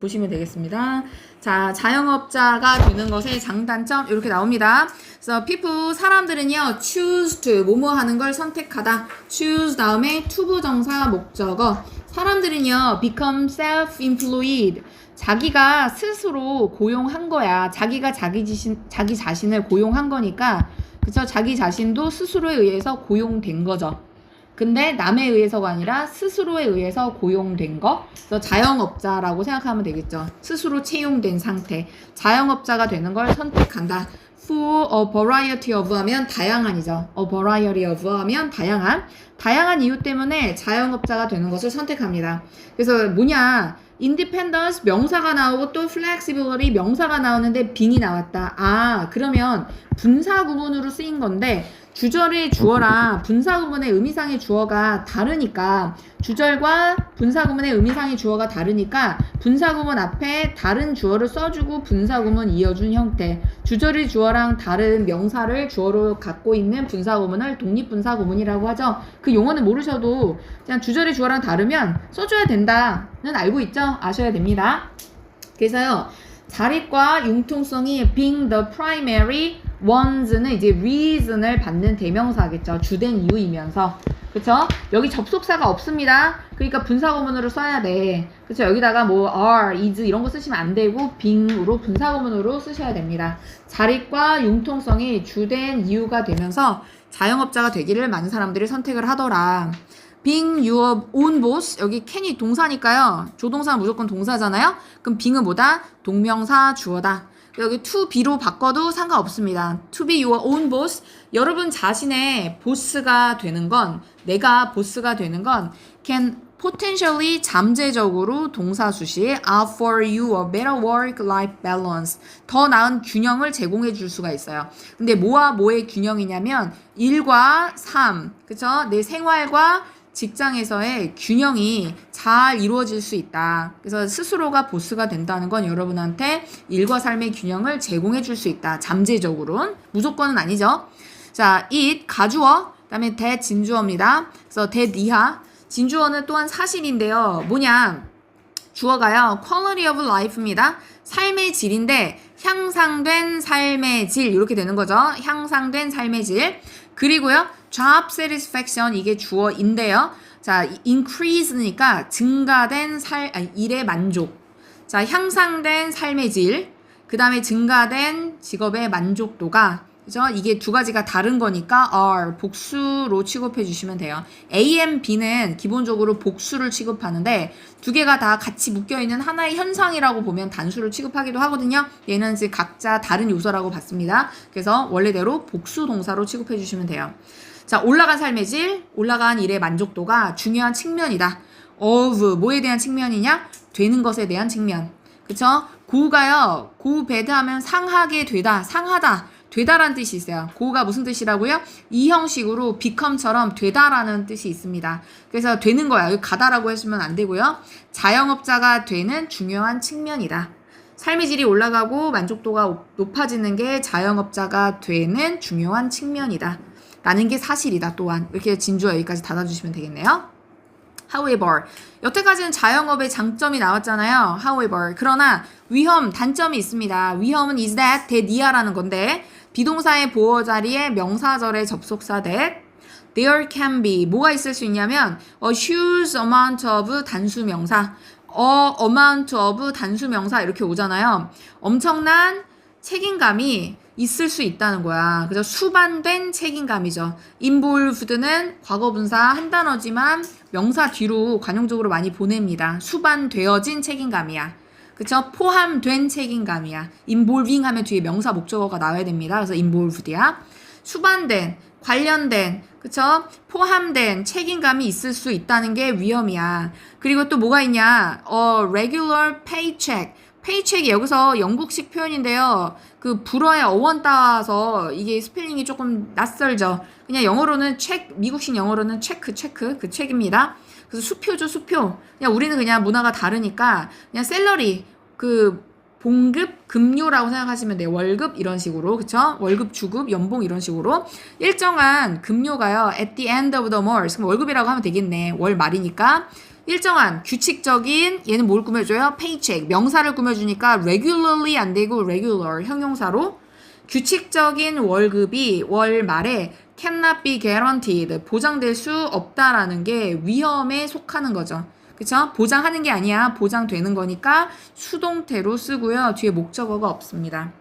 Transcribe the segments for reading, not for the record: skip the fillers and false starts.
보시면 되겠습니다. 자, 자영업자가 되는 것의 장단점 이렇게 나옵니다. 그래서 people 사람들은요 choose to 뭐뭐 하는 걸 선택하다. choose 다음에 to 부정사 목적어. 사람들은요 become self-employed 자기가 스스로 고용한 거야. 자기가 자기 자신을 고용한 거니까 그쵸? 자기 자신도 스스로에 의해서 고용된 거죠. 근데 남에 의해서가 아니라 스스로에 의해서 고용된 거. 그래서 자영업자라고 생각하면 되겠죠. 스스로 채용된 상태. 자영업자가 되는 걸 선택한다. For a variety of 하면 다양한이죠. A variety of 하면 다양한. 다양한 이유 때문에 자영업자가 되는 것을 선택합니다. 그래서 뭐냐? independence 명사가 나오고 또 flexibility 명사가 나오는데 빙이 나왔다. 아, 그러면 분사구문으로 쓰인 건데 주절의 주어랑 분사구문의 의미상의 주어가 다르니까 주절과 분사구문의 의미상의 주어가 다르니까 분사구문 앞에 다른 주어를 써주고 분사구문 이어준 형태. 주절의 주어랑 다른 명사를 주어로 갖고 있는 분사구문을 독립분사구문이라고 하죠. 그 용어는 모르셔도 그냥 주절의 주어랑 다르면 써줘야 된다는 알고 있죠? 아셔야 됩니다. 그래서요. 자립과 융통성이 being the primary ones는 이제 reason을 받는 대명사겠죠. 주된 이유이면서. 그쵸? 여기 접속사가 없습니다. 그러니까 분사구문으로 써야 돼. 그쵸? 여기다가 뭐 are, is 이런 거 쓰시면 안 되고 being으로 분사구문으로 쓰셔야 됩니다. 자립과 융통성이 주된 이유가 되면서 자영업자가 되기를 많은 사람들이 선택을 하더라. being your own boss 여기 can이 동사니까요. 조동사는 무조건 동사잖아요. 그럼 being은 뭐다? 동명사 주어다. 여기 to be로 바꿔도 상관없습니다. to be your own boss 여러분 자신의 보스가 되는 건 내가 보스가 되는 건 can potentially 잠재적으로 동사 수시 offer you a better work-life balance 더 나은 균형을 제공해 줄 수가 있어요. 근데 뭐와 뭐의 균형이냐면 일과 삶 그쵸? 내 생활과 직장에서의 균형이 잘 이루어질 수 있다. 그래서 스스로가 보스가 된다는 건 여러분한테 일과 삶의 균형을 제공해 줄 수 있다. 잠재적으로는. 무조건은 아니죠. 자, it, 가주어, 그 다음에 that, 진주어입니다. 그래서 that 이하. 진주어는 또한 사실인데요. 뭐냐? 주어가요. quality of life입니다. 삶의 질인데 향상된 삶의 질 이렇게 되는 거죠. 향상된 삶의 질. 그리고요. job satisfaction 이게 주어인데요. 자, increase니까 증가된 일의 만족. 자, 향상된 삶의 질. 그 다음에 증가된 직업의 만족도가 그죠? 이게 두 가지가 다른 거니까 are 복수로 취급해 주시면 돼요. A and B는 기본적으로 복수를 취급하는데 두 개가 다 같이 묶여있는 하나의 현상이라고 보면 단수를 취급하기도 하거든요. 얘는 이제 각자 다른 요소라고 봤습니다. 그래서 원래대로 복수 동사로 취급해 주시면 돼요. 자, 올라간 삶의 질, 올라간 일의 만족도가 중요한 측면이다. of 뭐에 대한 측면이냐? 되는 것에 대한 측면. 그쵸? go가요. go bad 하면 상하게 되다, 상하다. 되다라는 뜻이 있어요. go가 무슨 뜻이라고요? 이 형식으로 become처럼 되다라는 뜻이 있습니다. 그래서 되는 거야. 여기 가다라고 하시면 안 되고요. 자영업자가 되는 중요한 측면이다. 삶의 질이 올라가고 만족도가 높아지는 게 자영업자가 되는 중요한 측면이다. 라는 게 사실이다 또한. 이렇게 진주어 여기까지 닫아주시면 되겠네요. However, 여태까지는 자영업의 장점이 나왔잖아요. However, 그러나 위험, 단점이 있습니다. 위험은 is that, that이야라는 건데 비동사의 보어 자리에 명사절의 접속사 that there can be 뭐가 있을 수 있냐면 a huge amount of 단수 명사 a amount of 단수 명사 이렇게 오잖아요. 엄청난 책임감이 있을 수 있다는 거야. 그래서 수반된 책임감이죠. involved는 과거분사 한 단어지만 명사 뒤로 관용적으로 많이 보냅니다. 수반되어진 책임감이야. 그쵸? 포함된 책임감이야. involving 하면 뒤에 명사 목적어가 나와야 됩니다. 그래서 involved야. 수반된, 관련된, 그쵸? 포함된 책임감이 있을 수 있다는 게 위험이야. 그리고 또 뭐가 있냐? regular paycheck. 페이첵이 여기서 영국식 표현인데요. 그 불어의 어원 따와서 이게 스펠링이 조금 낯설죠. 그냥 영어로는 체크, 미국식 영어로는 체크 그 책입니다. 그래서 수표죠, 수표. 그냥 우리는 그냥 문화가 다르니까 그냥 샐러리, 그 봉급, 급료라고 생각하시면 돼요. 월급 이런 식으로. 그쵸? 월급, 주급, 연봉 이런 식으로. 일정한 급료가요. at the end of the month. 그럼 월급이라고 하면 되겠네. 월 말이니까. 일정한, 규칙적인, 얘는 뭘 꾸며줘요? paycheck. 명사를 꾸며주니까 regularly 안 되고 regular, 형용사로. 규칙적인 월급이 월 말에 cannot be guaranteed. 보장될 수 없다라는 게 위험에 속하는 거죠. 그쵸? 보장하는 게 아니야. 보장되는 거니까 수동태로 쓰고요. 뒤에 목적어가 없습니다.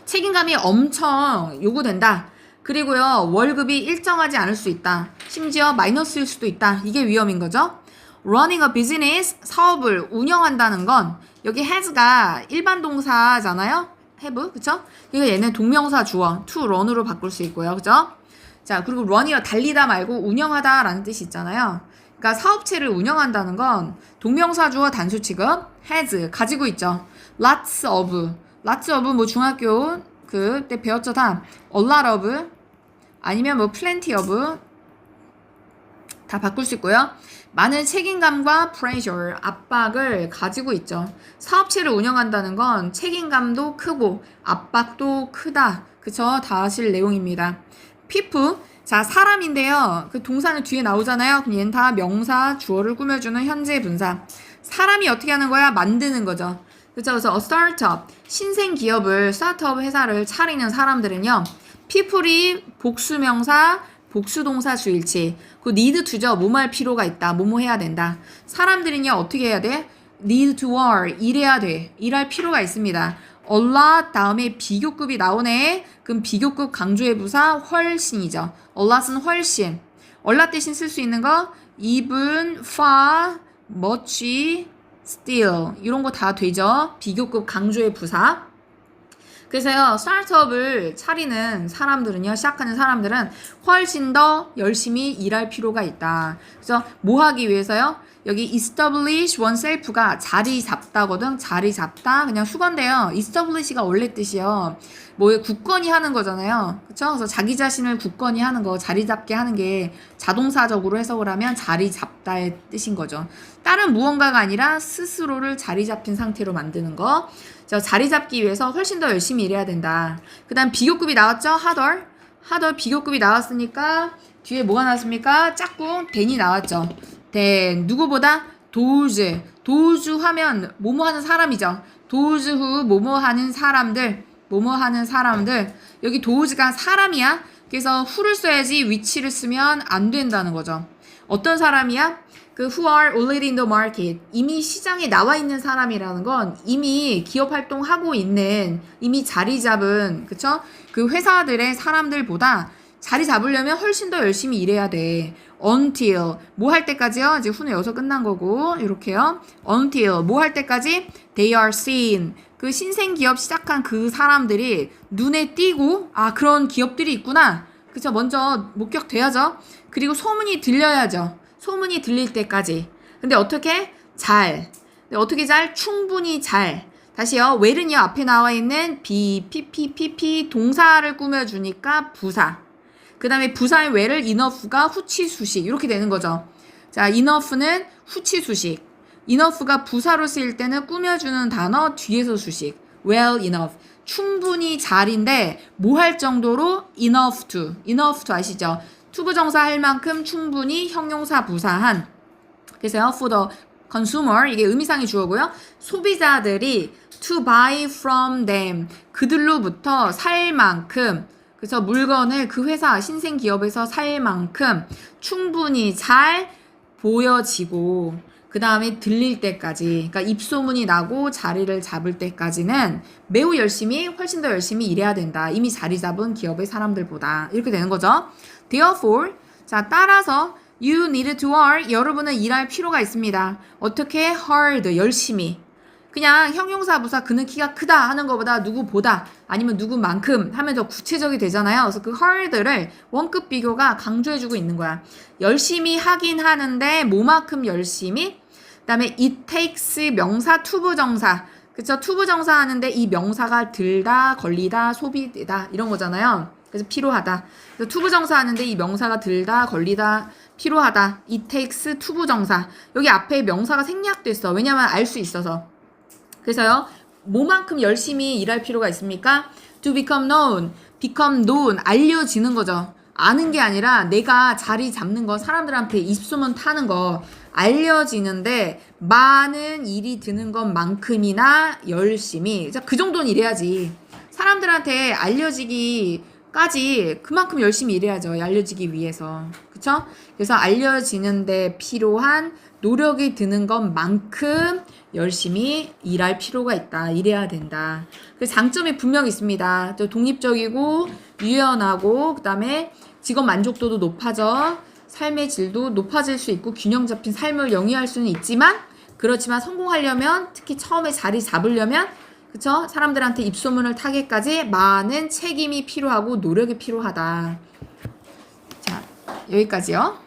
책임감이 엄청 요구된다. 그리고요, 월급이 일정하지 않을 수 있다. 심지어 마이너스일 수도 있다. 이게 위험인 거죠. running a business, 사업을 운영한다는 건 여기 has가 일반 동사잖아요. have, 그쵸? 그러니까 얘는 동명사 주어, to run으로 바꿀 수 있고요. 그죠? 자, 그리고 run이요, 달리다 말고 운영하다 라는 뜻이 있잖아요. 그러니까 사업체를 운영한다는 건 동명사 주어 단수 취급, has, 가지고 있죠. lots of 뭐 중학교 그때 배웠죠 다. a lot of 아니면 뭐 plenty of 다 바꿀 수 있고요. 많은 책임감과 pressure, 압박을 가지고 있죠. 사업체를 운영한다는 건 책임감도 크고 압박도 크다. 그쵸? 다 아실 내용입니다. people, 자 사람인데요. 그 동사는 뒤에 나오잖아요. 그럼 얘는 다 명사, 주어를 꾸며주는 현재 분사. 사람이 어떻게 하는 거야? 만드는 거죠. 그쵸? 그래서 a startup, 신생 기업을, 스타트업 회사를 차리는 사람들은요. people이 복수명사, 복수동사 주일치. 그 need to죠. 뭐뭐 할 필요가 있다. 뭐뭐 해야 된다. 사람들은요. 어떻게 해야 돼? need to work. 일해야 돼. 일할 필요가 있습니다. a lot 다음에 비교급이 나오네. 그럼 비교급 강조의 부사 훨씬이죠. a lot은 훨씬. a lot 대신 쓸 수 있는 거 even, far, much, still 이런 거 다 되죠. 비교급 강조의 부사. 그래서요, 스타트업을 차리는 사람들은요, 시작하는 사람들은 훨씬 더 열심히 일할 필요가 있다. 그래서 뭐 하기 위해서요? 여기 establish oneself가 자리 잡다거든. 자리 잡다. 그냥 수건데요. establish가 원래 뜻이요. 뭐 굳건히 하는 거잖아요. 그쵸? 그래서 자기 자신을 굳건히 하는 거, 자리 잡게 하는 게 자동사적으로 해석을 하면 자리 잡다의 뜻인 거죠. 다른 무언가가 아니라 스스로를 자리 잡힌 상태로 만드는 거. 자리 잡기 위해서 훨씬 더 열심히 일해야 된다. 그 다음 비교급이 나왔죠? 하덜 비교급이 나왔으니까 뒤에 뭐가 나왔습니까? 짝꿍 than이 나왔죠. then 누구보다 those 하면 뭐뭐 하는 사람이죠. those who 뭐뭐 하는 사람들 여기 those가 사람이야. 그래서 who를 써야지 which를 쓰면 안 된다는 거죠. 어떤 사람이야? 그 who are already in the market 이미 시장에 나와 있는 사람이라는 건 이미 기업 활동하고 있는 이미 자리 잡은 그쵸? 그 회사들의 사람들보다 자리 잡으려면 훨씬 더 열심히 일해야 돼. until 뭐 할 때까지요? 이제 후는 여기서 끝난 거고 이렇게요. until 뭐 할 때까지? they are seen 그 신생 기업 시작한 그 사람들이 눈에 띄고 아 그런 기업들이 있구나. 그쵸? 먼저 목격돼야죠. 그리고 소문이 들려야죠. 소문이 들릴 때까지. 근데 어떻게? 잘. 근데 어떻게 잘? 충분히 잘. 다시요. well은요. 앞에 나와 있는 be, pp 동사를 꾸며주니까 부사. 그 다음에 부사의 well을 enough가 후치수식. 이렇게 되는 거죠. 자, enough는 후치수식. enough가 부사로 쓰일 때는 꾸며주는 단어 뒤에서 수식. well enough. 충분히 잘인데 뭐 할 정도로 enough to 아시죠? 투부정사 할 만큼 충분히 형용사 부사한. 그래서요, for the consumer 이게 의미상의 주어고요. 소비자들이 to buy from them 그들로부터 살 만큼 그래서 물건을 그 회사 신생 기업에서 살 만큼 충분히 잘 보여지고 그 다음에 들릴 때까지 그러니까 입소문이 나고 자리를 잡을 때까지는 매우 열심히 훨씬 더 열심히 일해야 된다. 이미 자리 잡은 기업의 사람들보다 이렇게 되는 거죠. Therefore, 자 따라서 you need to work. 여러분은 일할 필요가 있습니다. 어떻게? hard, 열심히. 그냥 형용사 부사 그는 키가 크다 하는 것보다 누구보다 아니면 누구만큼 하면 더 구체적이 되잖아요. 그래서 그 hard를 원급 비교가 강조해주고 있는 거야. 열심히 하긴 하는데 뭐만큼 열심히? 그 다음에 it takes 명사 투부정사. 그쵸? 투부정사 하는데 이 명사가 들다, 걸리다, 소비되다 이런 거잖아요. 그래서 필요하다. 그래서 투부정사 하는데 이 명사가 들다, 걸리다, 필요하다. it takes 투부정사. 여기 앞에 명사가 생략됐어. 왜냐면 알 수 있어서. 그래서요. 뭐만큼 열심히 일할 필요가 있습니까? to become known. 알려지는 거죠. 아는 게 아니라 내가 자리 잡는 거, 사람들한테 입소문 타는 거, 알려지는데 많은 일이 드는 것만큼이나 열심히. 그 정도는 일해야지. 사람들한테 알려지기까지 그만큼 열심히 일해야죠. 알려지기 위해서. 그쵸? 그래서 알려지는데 필요한 노력이 드는 것만큼 열심히 일할 필요가 있다. 일해야 된다. 그 장점이 분명히 있습니다. 또 독립적이고 유연하고 그다음에 직업 만족도도 높아져. 삶의 질도 높아질 수 있고 균형 잡힌 삶을 영위할 수는 있지만 그렇지만 성공하려면 특히 처음에 자리 잡으려면 그쵸? 사람들한테 입소문을 타기까지 많은 책임이 필요하고 노력이 필요하다. 자, 여기까지요.